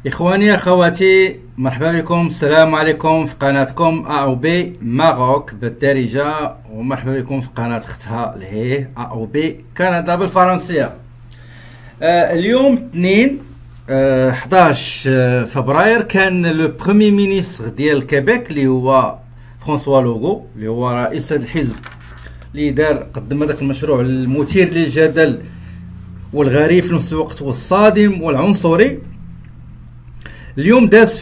إخواني أخواتي، مرحبا بكم. السلام عليكم في قناتكم أ أو بي ماروك بالدارجة، ومرحبا بكم في قناة اختها لهيه أ أو بي كندا بالفرنسية. اليوم اثنين 11 فبراير كان لو بروميي مينيستر ديال كيبيك اللي هو فرانسوا لوغو، اللي هو رئيس الحزب اللي قدم هذاك المشروع المثير للجدل والغريب في نفس الوقت والصادم والعنصري. اليوم داز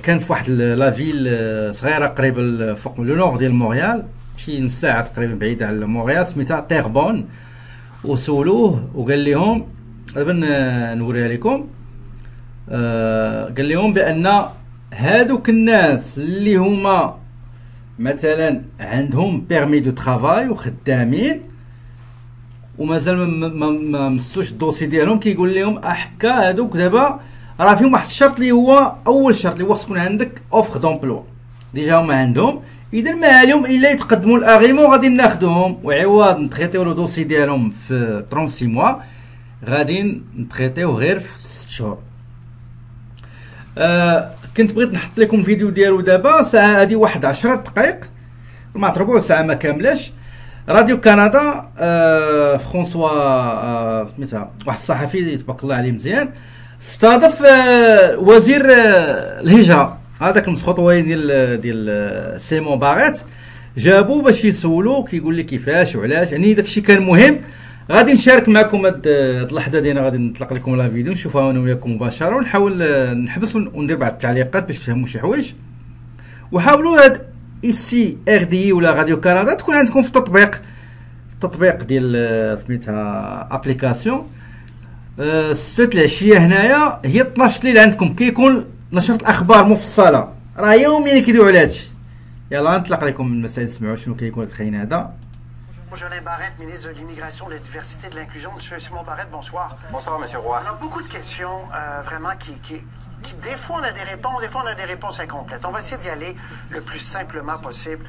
كان في واحد لافيل صغيره قريبه فوق لو نور ديال مونريال، شي نص ساعه تقريبا بعيده على مونريال، سميتها تيربون. وسولوه وقال لهم دابا نوريها لكم. قال لهم بان هادوك الناس اللي هما مثلا عندهم بيرمي دو ترافاي وخدامين ومازال ما مسوش الدوسي ديالهم، كيقول لهم احكا هادوك دابا راه فيهم واحد الشرط اللي هو اول شرط اللي هو خص تكون عندك اوفر دومبلوا ديجا هما عندهم، اذا ما عليهم الا يتقدموا الاغيمون غادي ناخذوهم، وعوض نتريتيو لو دوسي ديالهم في 36 موا غادي نتريتيو غير في 6 شهور. كنت بغيت نحط لكم الفيديو ديالو دابا ساعه هذه واحد 10 دقائق، ما ربع ساعه ما كاملاش. راديو كندا فرانسوا سميتها واحد الصحفي تبارك الله عليه مزيان استضاف وزير الهجره، هذاك المسخوطوين ديال سيمون باغيت، جابوه باش يسولو كيقول لي كيفاش وعلاش، يعني داكشي كان مهم. غادي نشارك معكم هاد اللحظه ديالنا، غادي نطلق لكم لا فيديو نشوفها انا وياكم مباشره، ونحاول نحبس وندير بعض التعليقات باش تفهموا شي حوايج، وحاولوا هاد ايسي ار دي ولا راديو كندا تكون عندكم في التطبيق ديال سميتها ابليكاسيون. السبت العشيه هنايا هي 12 الليل عندكم كيكون نشرة الاخبار مفصله، راه يوميا كيدويو على هادشي. يلا نطلق لكم المسائل، نسمعوا شنو كيكون التخين هذا. Jolin Barrette, ministre de l'immigration, de la diversité et de l'inclusion. Monsieur Simon Barrette, bonsoir. Bonsoir, Monsieur Roy. On a beaucoup de questions, vraiment, qui des fois on a des réponses, des fois on a des réponses incomplètes. On va essayer d'y aller le plus simplement possible.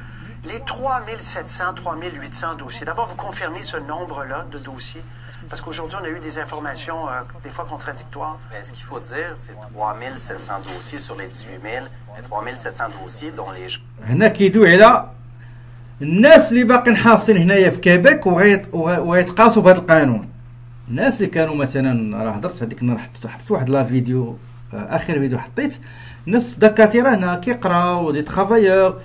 Les 3700, 3800 dossiers. D'abord, vous confirmez ce nombre-là de dossiers? Parce qu'aujourd'hui, on a eu des informations, des fois contradictoires. Mais ce qu'il faut dire, c'est 3700 dossiers sur les 18 000, et 3700 dossiers dont les gens... هنا كيدوي على الناس اللي باقيين حاصلين هنايا في كيبيك وغيتقاسوا بهذا القانون. الناس اللي كانوا مثلا، راه هضرت هذيك النهار حطيت واحد لا فيديو، اخر فيديو حطيت ناس دكاتره هنا كيقراو دي ترافايور،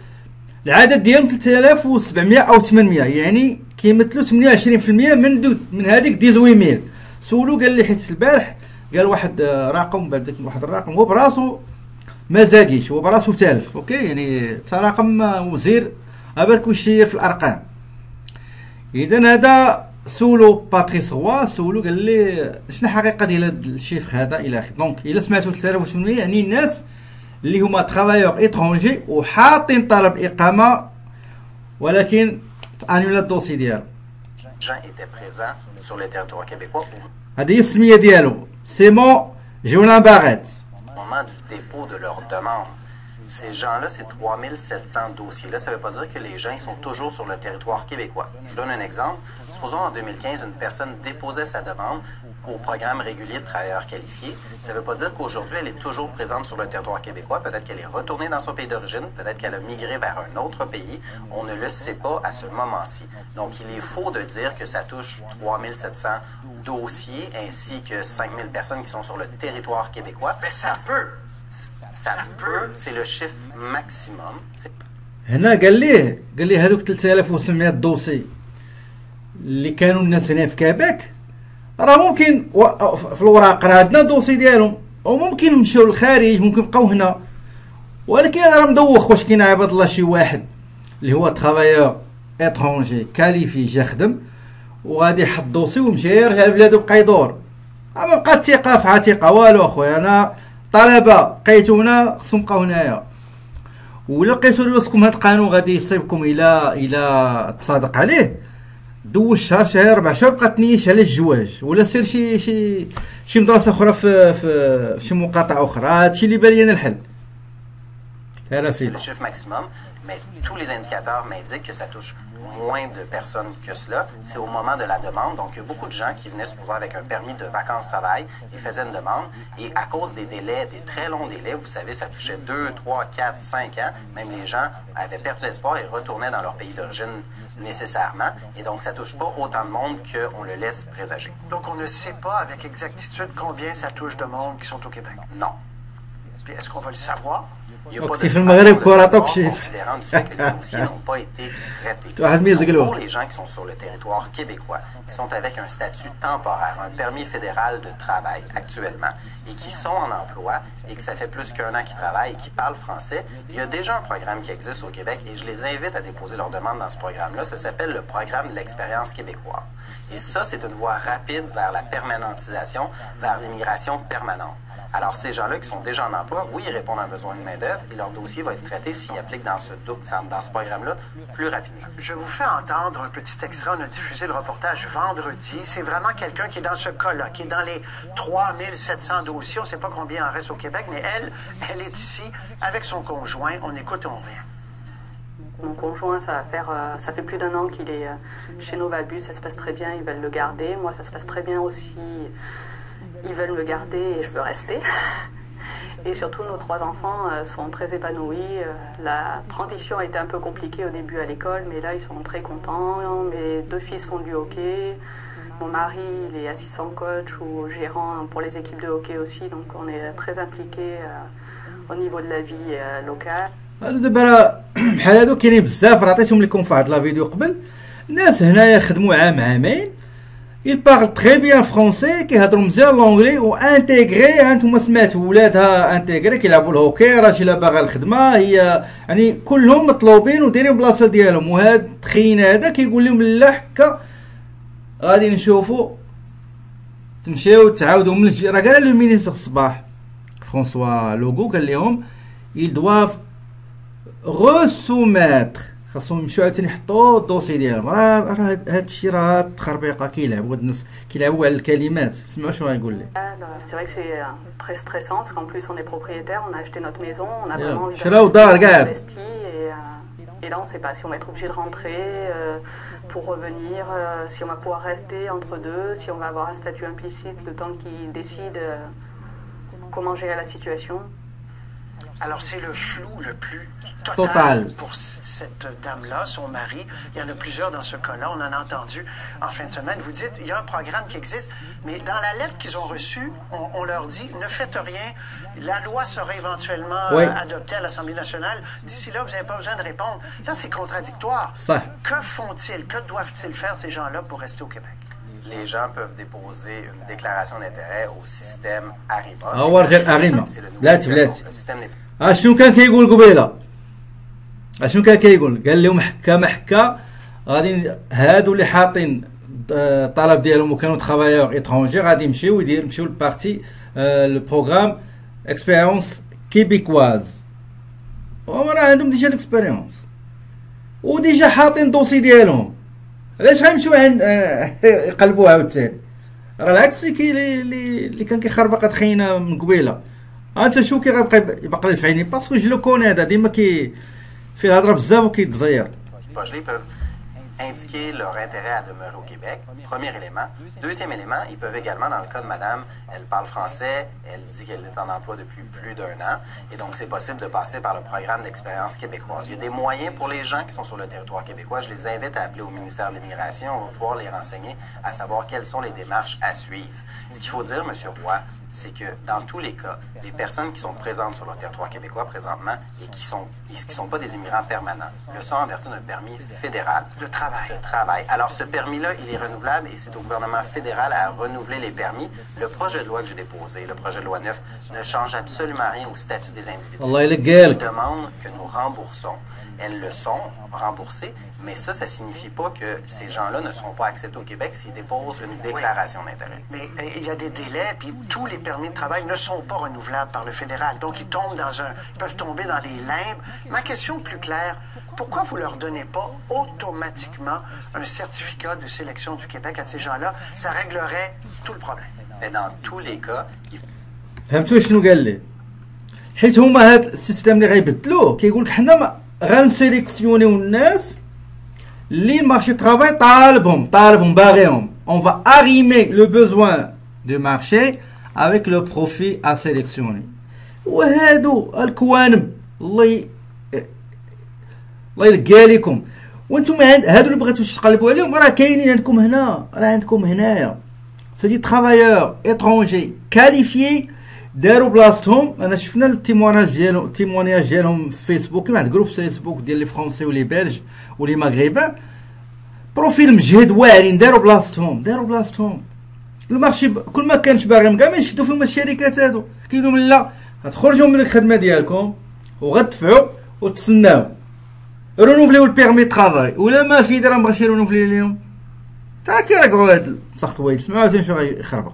العدد ديالهم 3700 او 800، يعني كيمثلوا 28% من هذيك 18000. سولو قال لي حيت البارح قال واحد رقم، بعد واحد الرقم هو براسو ما زاقيش، هو براسو تالف. اوكي، يعني رقم وزير أبارك ويشير في الارقام. اذا هذا سولو باتريس روا، سولو قال لي شنو الحقيقه ديال هذا الشيفر هذا الى اخره. دونك الا سمعتوا 3800 يعني الناس اللي هما ترافايور ايترونجي وحاطين طلب اقامه ولكن انولا الدوسي ديالو. gens étaient présents sur le territoire québécois هذه هي السميه ديالو، سيمون جولان باغيت. au moment du dépôt de leur demande. Ces gens-là, ces 3700 dossiers-là, ça ne veut pas dire que les gens ils sont toujours sur le territoire québécois. Je vous donne un exemple. Supposons en 2015, une personne déposait sa demande au programme régulier de travailleurs qualifiés. Ça ne veut pas dire qu'aujourd'hui, elle est toujours présente sur le territoire québécois. Peut-être qu'elle est retournée dans son pays d'origine. Peut-être qu'elle a migré vers un autre pays. On ne le sait pas à ce moment-ci. Donc, il est faux de dire que ça touche 3700 dossiers ainsi que 5000 personnes qui sont sur le territoire québécois. Mais ça peut! Ça peut, c'est le chiffre maximum. هنا قال لي هذوك 3700 دوسي اللي كانوا الناس هنا في كيبيك راه ممكن في الوراق راه عندنا دوسي ديالهم، وممكن نمشيو للخارج، ممكن نبقاو هنا، ولكن انا راه مدوخ واش كاين عباد الله شي واحد اللي هو ترافايور اترونجي كاليفي جا خدم وغادي يحط دوسي ويمشي يرجع لبلادو بقى يدور. ما بقات الثقه في عتيقه والو اخويا. انا طلبه بقيتونا خصهم يبقاو هنايا، ولا لقيتو راسكم هاد القانون غادي يصيبكم الى تصادق عليه، دوز شهر 4 شهور بقى تنيش على الزواج، ولا سير شي مدرسه اخرى في شي مقاطعه اخرى. هادشي اللي بان لي انا الحل. C'est le chiffre maximum. mais tous les indicateurs m'indiquent que ça touche moins de personnes que cela. C'est au moment de la demande. Donc, il y a beaucoup de gens qui venaient supposons avec un permis de vacances-travail, ils faisaient une demande et à cause des délais, des très longs délais, vous savez, ça touchait 2, 3, 4, 5 ans. Même les gens avaient perdu espoir et retournaient dans leur pays d'origine nécessairement. Et donc, ça touche pas autant de monde qu'on le laisse présager. Donc, on ne sait pas avec exactitude combien ça touche de monde qui sont au Québec. Non. Puis, est-ce qu'on va le savoir? Il n'y a pas de في façon المغرب de كرة savoir, تكشف. considérant du fait que les dossiers n'ont pas été traités. واحد مية Donc, يقولوا. pour les gens qui sont sur le territoire québécois, qui sont avec un statut temporaire, un permis fédéral de travail actuellement, et qui sont en emploi, et que ça fait plus qu'un an qu'ils travaillent et qui parlent français, il y a déjà un programme qui existe au Québec, et je les invite à déposer leur demande dans ce programme-là. Ça s'appelle le programme de l'expérience québécoise. Et ça, c'est une voie rapide vers la permanentisation, vers l'immigration permanente. Alors, ces gens-là qui sont déjà en emploi, oui, ils répondent à un besoin de main-d'œuvre et leur dossier va être traité s'ils appliquent dans ce programme-là plus rapidement. Je vous fais entendre un petit extrait. On a diffusé le reportage vendredi. C'est vraiment quelqu'un qui est dans ce cas-là, qui est dans les 3700 dossiers. On ne sait pas combien en reste au Québec, mais elle est ici avec son conjoint. On écoute et on revient. Mon conjoint, ça fait plus d'un an qu'il est chez Novabus, ça se passe très bien, ils veulent le garder. Moi, ça se passe très bien aussi. Ils veulent me garder et je veux rester. Et surtout, nos 3 enfants sont très épanouis. La transition a été un peu compliquée au début à l'école, mais là, ils sont très contents. Mes 2 fils font du hockey. Mon mari, il est assistant coach ou gérant pour les équipes de hockey aussi. Donc, on est très impliqués au niveau de la vie locale. دابا بحال هادو كاينين بزاف، راه عطيتهم لكم في هاد لا فيديو قبل. الناس هنايا خدموا عام عامين، il parle très bien français، كيهضروا مزيان لونغلي و انتيغري. هانتوما سمعتوا ولادها انتيغري كيلعبوا الهوكي، راجلها باغا الخدمه، هي يعني كلهم مطلوبين ودايرين بلاصه ديالهم. وهاد التخين هذا كيقول لهم لا حكا غادي نشوفوا تمشيو تعاودوا من راه قال لهم مينيستر الصباح فرونسوا لوغو قال لهم ils doivent غوسوماتر، خاصهم يمشيو عاوتاني يحطوا الدوسي ديالهم. راه هادشي راه التخربيقه كيلعبوا هاد الناس كيلعبوا على الكلمات. سمعوا شنو غايقول لي. C'est vrai que c'est très stressant parce qu'en plus on est propriétaire, on a acheté notre maison, on a vraiment envie شراو دار كاع. Et là on sait pas si on va être obligé de rentrer pour revenir, si on va pouvoir rester entre deux, si on va avoir un statut implicite le temps qu'ils décident comment gérer la situation. Alors, c'est le flou le plus total Total. pour cette dame-là, son mari. Il y en a plusieurs dans ce cas-là. On en a entendu en fin de semaine. Vous dites, il y a un programme qui existe, mais dans la lettre qu'ils ont reçue, on leur dit, ne faites rien. La loi sera éventuellement Oui. adoptée à l'Assemblée nationale. D'ici là, vous n'avez pas besoin de répondre. Là, c'est contradictoire. Ça. Que font-ils? Que doivent-ils faire, ces gens-là, pour rester au Québec? Les gens peuvent déposer une déclaration d'intérêt au système ARIMA. ARIMA. C'est le nouveau بلاتي système. بلاتي. Le système n'est اشنو كان كيقول قبيله؟ اشنو كان كيقول؟ قال لهم حكا ما حكا غادي هادو اللي حاطين الطلب ديالهم وكانوا ترافايور ايترونجي غادي يمشيو للبارتي البروغرام اكسبيريونس كيبيكواز. هما راه عندهم ديجا الاكسبيريونس وديجا حاطين دوسي ديالهم. علاش غيمشيو يقلبوها عاوتاني؟ راه العكس اللي كان كيخربق هاد خينا من قبيله. انت شو كيبقى يبقى في عيني باسكو جو لو كوني هذا ديما فيه الهضره بزاف وكيتزير. Ils peuvent indiquer leur intérêt à demeurer au Québec, premier élément. Deuxième élément, ils peuvent également, dans le cas de madame, elle parle français, elle dit qu'elle est en emploi depuis plus d'1 an, et donc c'est possible de passer par le programme d'expérience québécoise. Il y a des moyens pour les gens qui sont sur le territoire québécois. Je les invite à appeler au ministère de l'Immigration, on va pouvoir les renseigner à savoir quelles sont les démarches à suivre. Ce qu'il faut dire, M. Roy, c'est que dans tous les cas, les personnes qui sont présentes sur le territoire québécois présentement et qui sont pas des immigrants permanents le sont en vertu d'un permis fédéral De travail. de travail. Alors ce permis-là, il est renouvelable et c'est au gouvernement fédéral à renouveler les permis. Le projet de loi que j'ai déposé, le projet de loi 9, ne change absolument rien au statut des individus. الله يلقى Les لك. demandes que nous remboursons, elles le sont remboursées, mais ça signifie pas que ces gens-là ne seront pas acceptés au Québec s'ils déposent une déclaration d'intérêt. Mais il y a des délais, puis tous les permis de travail ne sont pas renouvelables par le fédéral. Donc, ils peuvent tomber dans les limbes. Ma question plus claire, pourquoi vous ne leur donnez pas automatiquement un certificat de sélection du Québec à ces gens-là? Ça réglerait tout le problème. Mais dans tous les cas, فهمتوا شنو قال لي؟ حيت هما هاد السيستم اللي غيبدلوه كيقول لك حنا غنسيليكسيونيو الناس اللي المارشي ترافاي طالبهم باغيهم. On va arrimer le besoin du marché avec le profil à sélectionner. وهادو الكوانب الله يلقى لكم. وانتم هادو اللي بغيتو تقلبوا عليهم راه كاينين عندكم هنا، راه عندكم هنايا سيدي ترافايور اترونجي كاليفيي داروا بلاصتهم. انا شفنا التيموناج ديالهم في فيسبوك، كاين واحد جروب في فيسبوك ديال لي فرونسي ولي بلج ولي مغربان، بروفيل مجهد واعرين داروا بلاصتهم. المارشي كل ما كانش باغيهم كاع ما يشدوا فيهم الشركات هادو، كيقولوا لهم لا غتخرجوا من الخدمه ديالكم وغتدفعوا وتسناو رونوفليو البيرمي طرافاي، ولا ما الفيدرا مبغاش يرونوفلي ليهم تا كيرجعوا هاد السخط ويل سمعوا شنو غيخربق.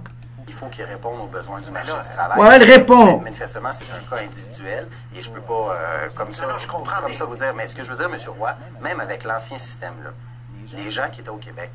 Il faut qu'ils répondent aux besoins du marché du travail. Voilà, il répond. Manifestement, c'est un cas individuel et je peux pas, comme ça, vous dire. Mais ce que je veux dire, M. Roy, même avec l'ancien système, là, les gens qui étaient au Québec,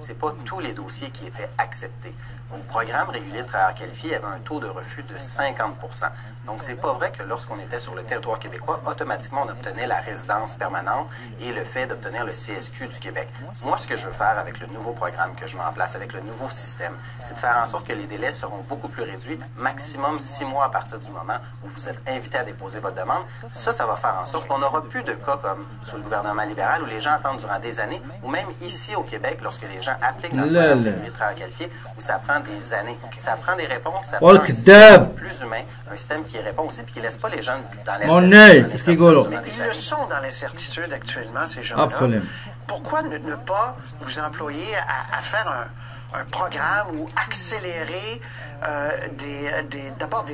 c'est pas tous les dossiers qui étaient acceptés. Au programme régulier de travailleurs qualifiés, il y avait un taux de refus de 50%. Donc, c'est pas vrai que lorsqu'on était sur le territoire québécois, automatiquement, on obtenait la résidence permanente et le fait d'obtenir le CSQ du Québec. Moi, ce que je veux faire avec le nouveau programme que je mets en place, avec le nouveau système, c'est de faire en sorte que les délais seront beaucoup plus réduits, maximum 6 mois à partir du moment où vous êtes invité à déposer votre demande. Ça va faire en sorte qu'on n'aura plus de cas comme sous le gouvernement libéral où les gens attendent durant des années, ou même ici au Québec, lorsque les gens appliquent notre programme régulier de travail qualifié, où ça prend des années. Ça prend des réponses, ça prend un système plus humain, un système qui répond aussi, puis qui ne laisse pas les gens dans l'incertitude. Ils le sont dans l'incertitude actuellement, ces gens-là. Absolument. Pourquoi ne pas vous employer à faire un programme ou accélérer d'abord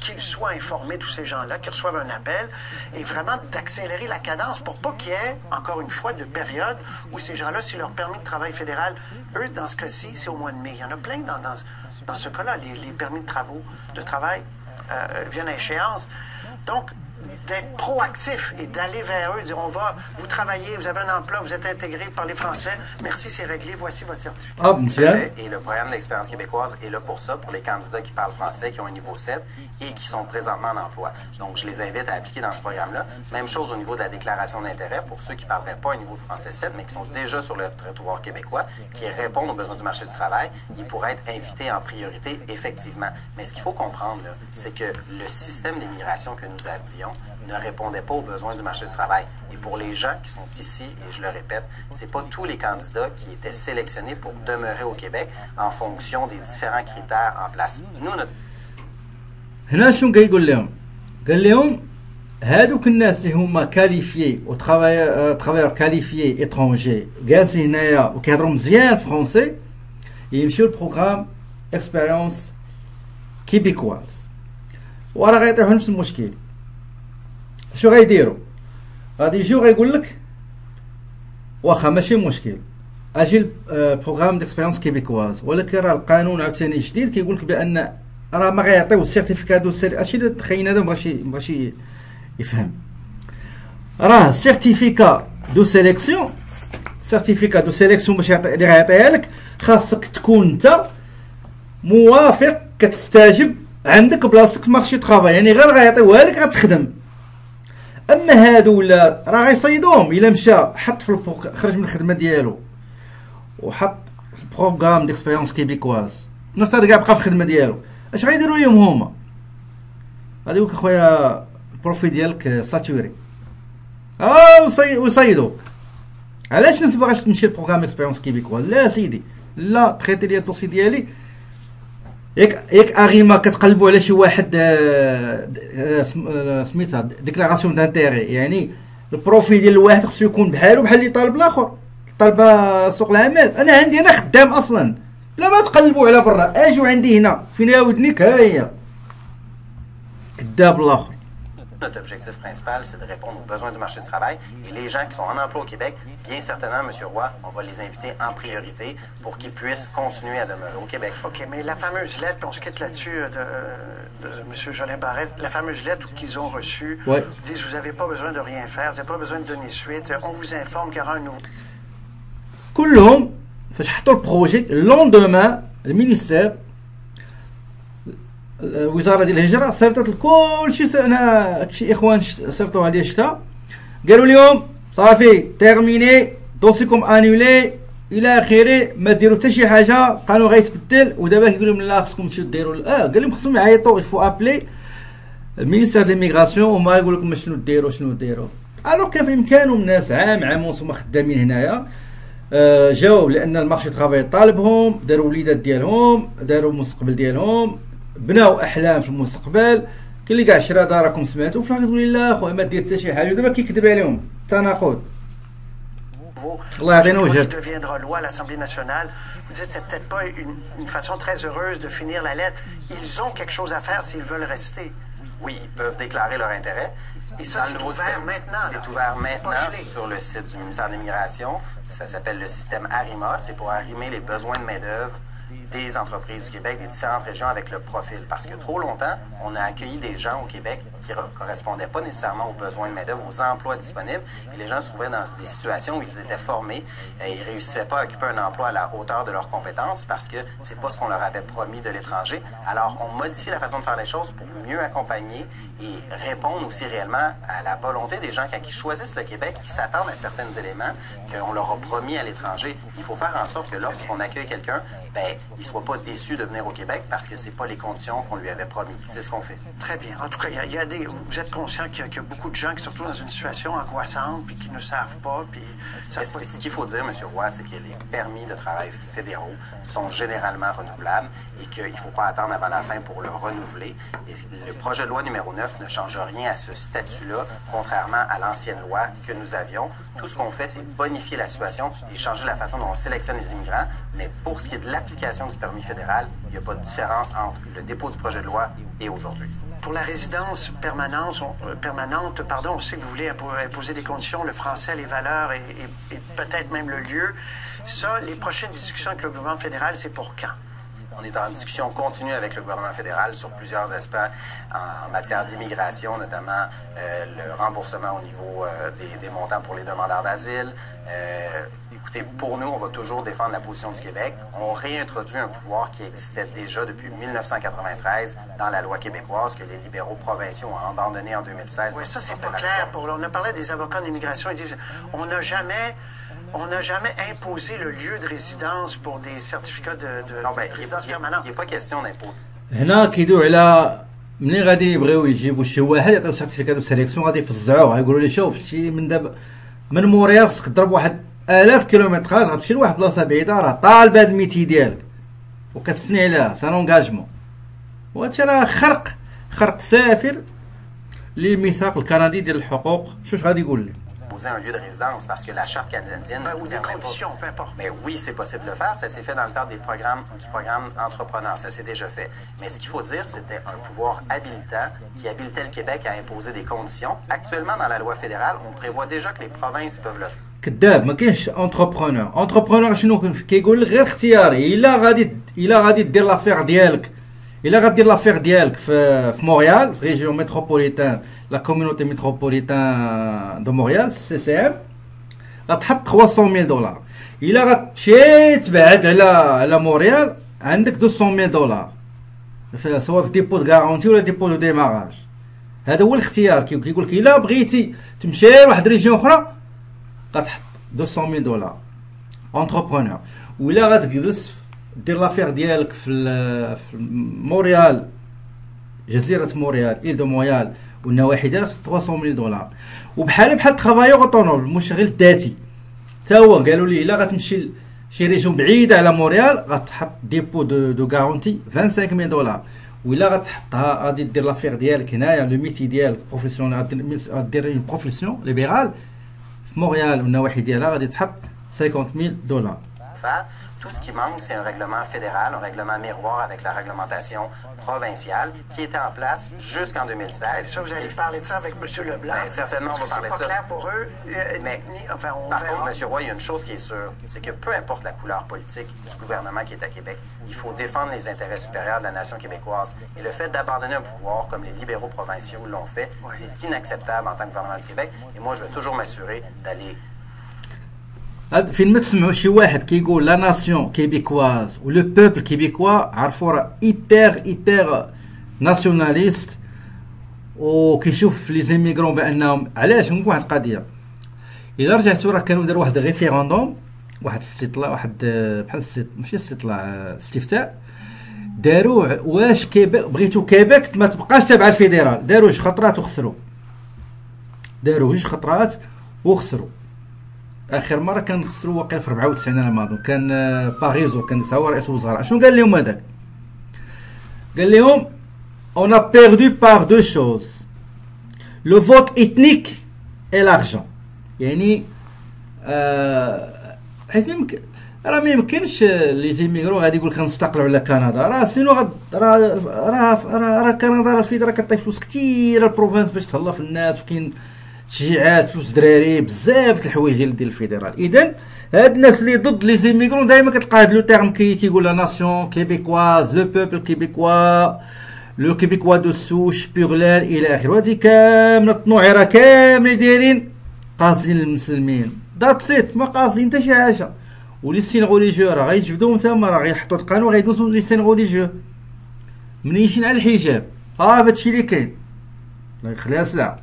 qu'ils soient informés, tous ces gens-là, qu'ils reçoivent un appel, et vraiment d'accélérer la cadence pour pas qu'il y ait, encore une fois, de période où ces gens-là, si leur permis de travail fédéral, eux, dans ce cas-ci, c'est au mois de mai. Il y en a plein dans ce cas-là, les permis de travail viennent à échéance. Donc, d'être proactif et d'aller vers eux, dire on va, vous travaillez, vous avez un emploi, vous êtes intégré par les Français, merci, c'est réglé, voici votre certificat. Ah, monsieur. Et le programme d'expérience québécoise est là pour ça, pour les candidats qui parlent français, qui ont un niveau 7 et qui sont présentement en emploi. Donc, je les invite à appliquer dans ce programme-là. Même chose au niveau de la déclaration d'intérêt pour ceux qui ne parleraient pas un niveau de français 7, mais qui sont déjà sur le territoire québécois, qui répondent aux besoins du marché du travail. Ils pourraient être invités en priorité, effectivement. Mais ce qu'il faut comprendre, c'est que le système d'immigration que nous avions ne répondait pas aux besoins du marché du travail. Et pour les gens qui sont ici, et je le répète, c'est pas tous les candidats qui étaient sélectionnés pour demeurer au Québec en fonction des différents critères en place. Nous, notre... هنا شنو كيقول لهم؟ قال لهم هادوك الناس اللي هما كاليفيي و ترافايور كاليفيي اترونجي جالسين هنايا وكيهضروا مزيان فرونسي يمشيو للبروغرام اكسبيريونس كيبيكواز وراه غيطيحوا نفس المشكل. شو غيديروا؟ غادي يجيو غيقول لك واخا ماشي مشكل اجي البروغرام ديكسبيريونس كيبيكواز، ولكن راه القانون عاوتاني جديد كيقول لك بان راه ما غيعطيو السيرتيفيكا دو هادشي اللي تخيل هذا مبغاش يفهم. راه السيرتيفيكا دو سيليكسيون باش اللي غيعطيها لك خاصك تكون انت موافق كتستجب عندك بلاصتك في مارشي طرافاي، يعني غير غيعطيوها لك غتخدم. اما هادو ولا راه غيصيدوهم الا مشى حط في خرج من الخدمه ديالو وحط في البروغرام ديكسبيريونس كيبيكواز نفس كاع بقى في الخدمه ديالو، اش غيديروا لهم هما؟ غادي يقولك اخويا البروفي ديالك ساتوري ويصيدوك. علاش الناس باغاش تمشي لبروغرام اكسبيريونس كيبيكواز؟ لا سيدي لا، تريتي لي الدوسي ديالي ياك اغيما كتقلبوا على شي واحد سميتها ديكلاراسيون دانتيري، يعني البروفيل ديال الواحد خصو يكون بحالو بحال اللي طالب الاخر، طالب سوق العمل. انا عندي انا خدام اصلا، بلا ما تقلبوا على برا اجوا عندي هنا فين يا ودنيك ها هي كذاب الاخر. Notre objectif principal, c'est de répondre aux besoins du marché du travail. Et les gens qui sont en emploi au Québec, bien certainement, M. Roy, on va les inviter en priorité pour qu'ils puissent continuer à demeurer au Québec. OK, mais la fameuse lettre, puis on se quitte là-dessus de M. Jolin Barrette, la fameuse lettre qu'ils ont reçue, disent vous n'avez pas besoin de rien faire, vous n'avez pas besoin de donner suite, on vous informe qu'il y aura un nouveau... كلهم فاش حطوا البروجي لوندومان المينيستير الوزاره ديال الهجره صيفطت كلشي. انا كشي اخوان صيفطوها لي شتا قالوا اليوم صافي تيرميني دوسيكم انولي الى اخره، ما ديروا حتى شي حاجه، قالوا غيتبدل. ودابا كيقول لهم لا خصكم تمشيو ديروا قال لهم خصهم يعيطوا يفو ابلي المينيستير ديال ليميغراسيون وما يقول لكم شنو ديروا. الوغ كيف بامكانهم الناس عام ونص هما خدامين هنايا، جاوب لان المارشي طرافاي طالبهم، داروا وليدات ديالهم، داروا المستقبل ديالهم، بناو احلام في المستقبل. كاين اللي كاع شرا دار راكم سمعتوا، في الاخر تقول لي لا خويا ما دير حتى شي حاجه، ودابا كيكذب عليهم تناقض. الله يعطينا وجهك. Qui deviendra loi à l'Assemblée nationale. Vous dites que c'était peut-être pas une façon très heureuse de finir la lettre. Ils ont quelque chose à faire s'ils veulent rester. Oui, ils peuvent déclarer leur intérêt. Et ça, c'est ouvert maintenant. C'est ouvert maintenant sur le site du ministère de l'Immigration. Ça s'appelle le système ARIMA. C'est pour arrimer les besoins de main-d'œuvre des entreprises du Québec, des différentes régions avec le profil. Parce que trop longtemps, on a accueilli des gens au Québec qui ne correspondaient pas nécessairement aux besoins de main-d'œuvre, aux emplois disponibles. Et les gens se trouvaient dans des situations où ils étaient formés et ils ne réussissaient pas à occuper un emploi à la hauteur de leurs compétences parce que ce n'est pas ce qu'on leur avait promis de l'étranger. Alors, on modifie la façon de faire les choses pour mieux accompagner et répondre aussi réellement à la volonté des gens qui choisissent le Québec, qui s'attendent à certains éléments qu'on leur a promis à l'étranger. Il faut faire en sorte que lorsqu'on accueille quelqu'un, il ne soit pas déçu de venir au Québec parce que ce n'est pas les conditions qu'on lui avait promis. C'est ce qu'on fait. Très bien. En tout cas, vous êtes conscient qu'il y a beaucoup de gens qui se retrouvent dans une situation angoissante puis qui ne savent pas. Puis ce qu'il faut dire, M. Roy, c'est que les permis de travail fédéraux sont généralement renouvelables et qu'il ne faut pas attendre avant la fin pour le renouveler. Et le projet de loi numéro 9 ne change rien à ce statut-là, contrairement à l'ancienne loi que nous avions. Tout ce qu'on fait, c'est bonifier la situation et changer la façon dont on sélectionne les immigrants. Mais pour ce qui est de l'application du permis fédéral, il n'y a pas de différence entre le dépôt du projet de loi et aujourd'hui. Pour la résidence permanente, on sait que vous voulez imposer des conditions, le français, les valeurs et peut-être même le lieu. Ça, les prochaines discussions avec le gouvernement fédéral, c'est pour quand? On est en discussion continue avec le gouvernement fédéral sur plusieurs aspects en matière d'immigration, notamment le remboursement au niveau des montants pour les demandeurs d'asile. Écoutez, pour nous, on va toujours défendre la position du Québec. On réintroduit un pouvoir qui existait déjà depuis 1993 dans la loi québécoise que les libéraux provinciaux ont abandonné en 2016. Oui, ça, c'est pas clair. On a parlé des avocats d'immigration. Ils disent on n'a jamais imposé le lieu de résidence pour des certificats de résidence permanente. Il n'y a pas question d'impôt. هنا كيدوي على ملي غادي يبغيو يجيبوا شي واحد يعطيو سيرتيفيكات دو سيليكسيون غادي يفزعوه، يقولوا لي شوف شي من دابا من موريال خصك تضرب واحد 1000 كيلومترات غتمشي لواحد بلاصه بعيده راه طالبه هاد الميتي ديالك وكتسني عليها سان انغاجمون. وهادشي راه خرق سافر للميثاق الكندي ديال الحقوق. شوف غادي يقول لي poser un lieu de résidence parce que la charte canadienne ou des conditions, peu importe. Mais oui, c'est possible de le faire. Ça s'est fait dans le cadre du programme entrepreneur. Ça s'est déjà fait. Mais ce qu'il faut dire, c'était un pouvoir habilitant qui habilitait le Québec à imposer des conditions. Actuellement, dans la loi fédérale, on prévoit déjà que les provinces peuvent le faire. كذاب ما كاينش انتربرونور شنو كيقول لك غير اختياري. الا غادي دير لافير ديالك، الا غدير لافير ديالك في مونريال في ريجيون متروبوليتان لا كوميونيتي متروبوليتان دو مونريال سي سي ام غتحط 300,000 دولار. الا غتمشي تبعد على مونريال عندك 200,000 دولار سواء في ديبو دو غارونتي ولا ديبو دو ديماراج. هذا هو الاختيار. كيقول لك الا بغيتي تمشي لواحد ريجيون اخرى غتحط 200,000 دولار انتربرونور. ولا غتجلس دير لافير ديالك في مونريال جزيره مونريال ايل دو مونريال والنواحي ديالها 300,000 دولار. وبحال ترافايور اوتونوم المشغل الذاتي حتى هو قالوا لي الا غتمشي شي ريجون بعيده على مونريال غتحط ديبو دو غارونتي 25,000 دولار. وإلا غتحطها غادي دير لافير ديالك هنايا لو ميتي ديالك بروفيسيونيل غدير اون بروفيسيون ليبرال في مونريال والنواحي ديالها غادي تحط 50,000 دولار. Tout ce qui manque, c'est un règlement fédéral, un règlement miroir avec la réglementation provinciale qui était en place jusqu'en 2016. Ça, vous allez parler de ça avec M. Leblanc. Ben, certainement, on va parler de ça. C'est pas clair pour eux. Mais, par contre, M. Roy, il y a une chose qui est sûre, c'est que peu importe la couleur politique du gouvernement qui est à Québec, il faut défendre les intérêts supérieurs de la nation québécoise. Et le fait d'abandonner un pouvoir comme les libéraux provinciaux l'ont fait, c'est inacceptable en tant que gouvernement du Québec. Et moi, je vais toujours m'assurer d'aller فين ما تسمعوا شي واحد كيقول لا ناسيون كيبيكواز و لو بوبل كيبيكوا عرفوا راه ايبر ناسيوناليست وكيشوف لي زيميغرون بانهم علاش. نقول واحد القضيه، الا رجعتوا راه كانوا داروا واحد ريفيروندوم، واحد استطلاع، واحد بحال ماشي استطلاع، استفتاء داروه واش كيبيك بغيتو كيبيك ما تبقاش تابعه الفيدرال. داروا جوج خطرات وخسروا، داروا جوج خطرات وخسروا. اخر مره كان خسروا واقيلا في 94 على ما اظن، كان باغيزو كان هو رئيس الوزراء. شنو قال لهم هذاك؟ قال لهم on a perdu par deux choses le vote ethnique et l'argent. يعني حيت راه ما يمكنش لي زيميغرو غادي يقول لك غنستقلوا على كندا، راه سينو راه كندا راه فيها كطيح فلوس كثير البروفانس باش تهلا في الناس، وكاين تشجيعات فلوس دراري بزاف د الحوايج ديال الفيدرال. اذا هاد الناس اللي ضد لي زيميغرون دائما كتلقى هاد لو تيرم كيقول لا ناسيون كيبيكواز، لو بوبل كيبيكوا، لو كيبيكوا دو سوش بيغلان الى اخره. هادي كامله التنوع راه كامل دايرين قاصدين المسلمين، داتسيت ما قاصدين حتى شي حاجه. ولي سينغوليجيو راه غيجبدوهم تما، راه غيحطوا القانون غيدوزوا لي سينغوليجيو منيشين على الحجاب. هادشي اللي كاين، الله يخليها سلعه.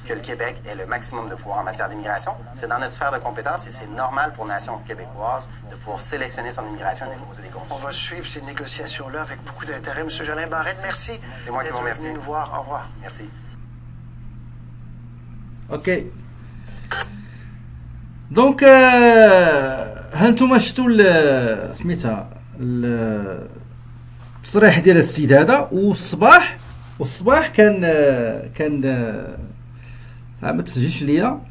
Que le Québec ait le maximum de pouvoir en matière d'immigration, c'est dans notre sphère de compétences et c'est normal pour une nation québécoise de pouvoir sélectionner son immigration et déposer des On conditions. va suivre ces négociations-là avec beaucoup d'intérêt. Monsieur Jolin Barrette, merci. C'est moi qui vous remercie. D'être venu nous voir. Au revoir. Merci. اوكي دونك هانتوما شفتوا سميتها التصريح ديال السيد هذا. والصباح كان ما تسجلش ليا،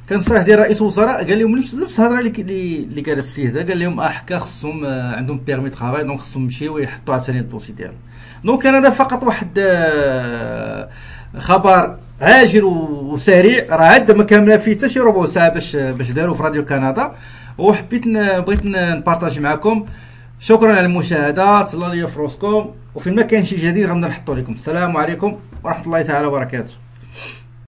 كان صريح ديال رئيس الوزراء قال لهم نفس الهضره اللي قال السيد هذا. قال لهم حكا خصهم عندهم بيرمي ترافاي، دونك خصهم يمشيو ويحطوا عاوتاني الدوسي ديالهم. دونك كان هذا فقط واحد خبر عاجل وسريع، راه عاد ما كامله فيه حتى شي ربع ساعه باش داروا في راديو كندا، وحبيت بغيت نبارطاجي معكم. شكرا على المشاهده، تهلاو ليا في روسكم، وفين ما كاين شي جديد غنبدا نحطو لكم. السلام عليكم ورحمه الله تعالى وبركاته.